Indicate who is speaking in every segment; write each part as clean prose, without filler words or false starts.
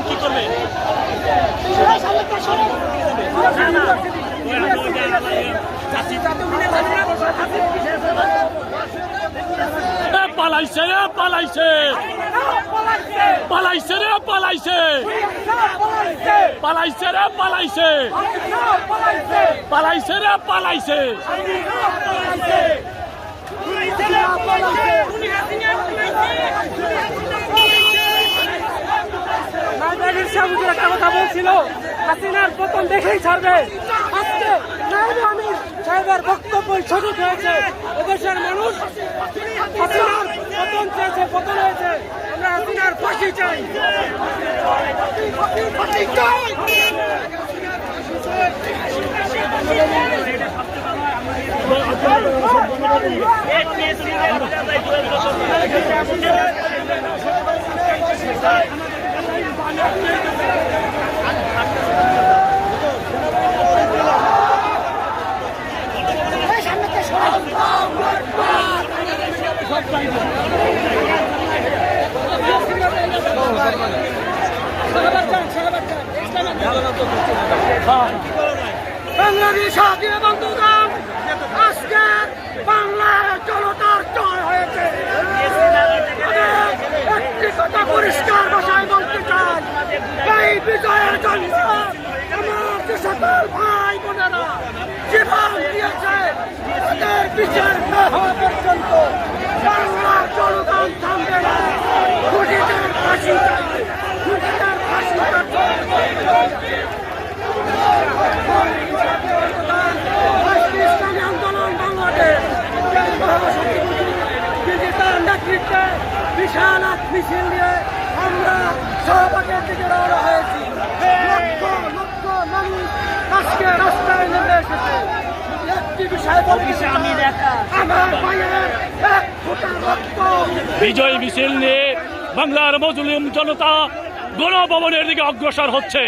Speaker 1: কি করবে? পালাইছে রে পালাইছে, পালাইছে রে পালাইছে, পালাইছে রে পালাইছে, পালাইছে রে পালাইছে।
Speaker 2: একটা কথা বলছিল হাসিনার পতন দেখেই ছাড়বে। আজকে নায়েবে আমির সাহেবের বক্তব্য সঠিক হয়েছে। এদেশের মানুষ হাসিনার পতন চেয়েছে, পতন হয়েছে। আমরা হাসিনার ফাঁসি চাই। বাংলাদেশ স্বাধীন বন্ধুগণ, আজকে বাংলার জনতার জয় হয়েছে। একটি কথা পরিষ্কার ভাষায় বলতে চাই, এই বিজয়ের জন্য আমার যে সকল ভাই বোনেরা জীবন দিয়েছে, তাদের বিচার না হওয়া পর্যন্ত বাংলার জনগণ থামবে না। খুনিদের ফাঁসি চাই, খুনিদের ফাঁসি ইসলামী আন্দোলন বাংলাদেশ তার নেতৃত্বে বিশাল এক মিছিল নিয়ে আমরা শাহবাগের দিকে রওনা হয়েছি। লক্ষ লক্ষ মানুষ আজকে রাস্তায় নেমে এসেছে। একটি বিষয় আমার ভাইয়ের এক ফোঁটা রক্ত।
Speaker 1: বিজয় মিছিল নিয়ে বাংলার মজলুম জনতা গণভবনের দিকে অগ্রসর হচ্ছে।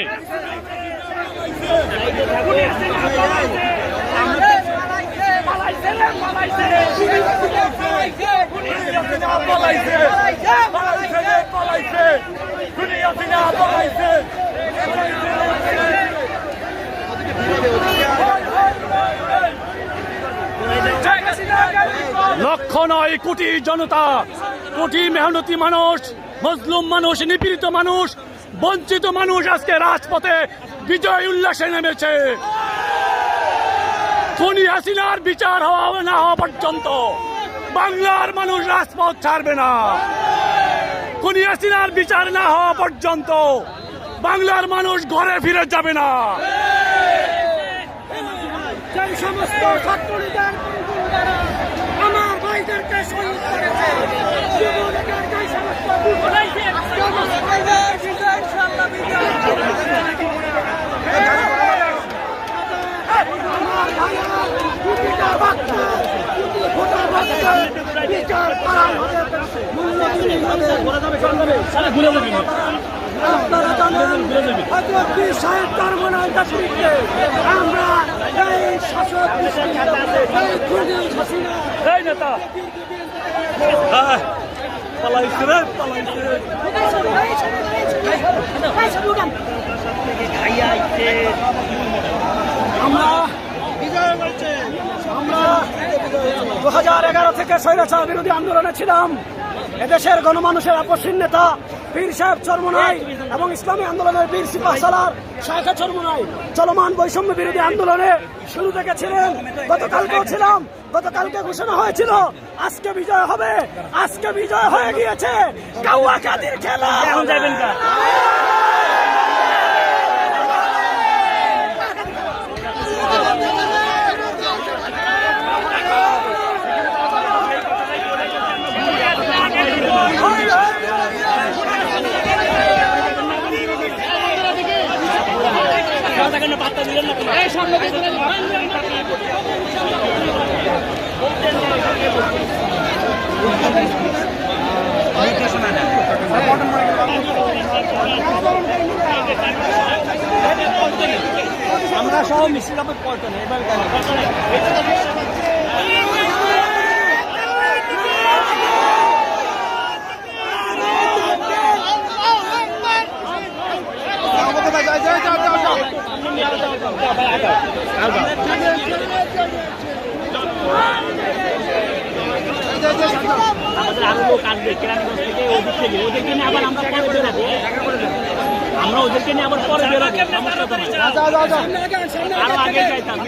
Speaker 1: লক্ষ নয় কোটি জনতা, কোটি মেহনতি মানুষ, মজলুম মানুষ, নিপীড়িত মানুষ, বঞ্চিত মানুষ আজকে রাজপথে বিজয় উল্লাসে নেমেছে। খুনি হাসিনার বিচার হওয়া না হওয়া পর্যন্ত বাংলার মানুষ রাজপথ ছাড়বে না। খুনি হাসিনার বিচার না হওয়া পর্যন্ত বাংলার মানুষ ঘরে ফিরে যাবে না।
Speaker 2: যে সমস্ত ছাত্রলীগের আমার ভাইদেরকে শহীদ করেছে, যুবলীগের যে সমস্ত আপনারা জানেন সাহেব চরমনায় নেতৃত্বে আমরা এই শাসক
Speaker 1: এই নেতা পালাইছে রে পালাইছে।
Speaker 2: আমরা 2011 থেকে স্বৈরাচার বিরোধী আন্দোলনে ছিলাম। এদেশের গণমানুষের আপসীন নেতা পীর সাহেব চরমনাই এবং ইসলামী আন্দোলনের বীর সিপাহসালার শাখা চরমনাই চলমান বৈষম্য বিরোধী আন্দোলনে শুরু থেকে ছিলেন। গতকালকেও ছিলাম, গতকালকে ঘোষণা হয়েছিল আজকে বিজয় হবে। আজকে বিজয় হয়ে গিয়েছে। কাউয়া কাদির খেলা এখন যাবেন না।
Speaker 1: পাত্তা দিলেন না
Speaker 2: আমরা সহ মিছিল পল্টন এবার
Speaker 3: আমাদের আরো লোক আসবে কেরানীগঞ্জ থেকে ওদিক থেকে ওদেরকে নিয়ে আবার আমরা পরে বেরোবো আমরা ওদেরকে নিয়ে আবার পরে বেরোবো সমস্যা তো নাই আরো আগে যাইতাম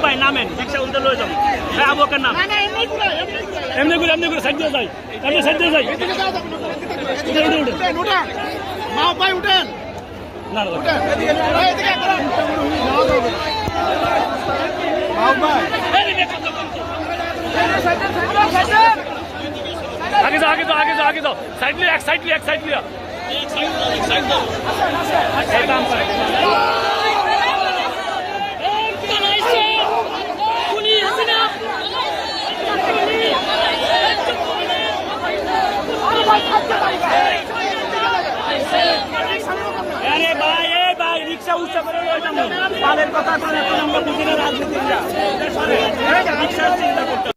Speaker 3: ভাই নামেন রিক্সা উল্টে লয়ে যাবো হ্যাঁ আবুকের নাম এমনি করে সাইড দিয়ে যাই আপনি সাইড দিয়ে যাই
Speaker 4: মা ভাই উঠেন
Speaker 3: না আগে যাও সাইড লিয়া এক সাইড লিয়া আরে ভাই রিক্সা উচ্চ করে পালের কথা আমরা বুঝি না রাজনীতি রিক্সার চিন্তা করতে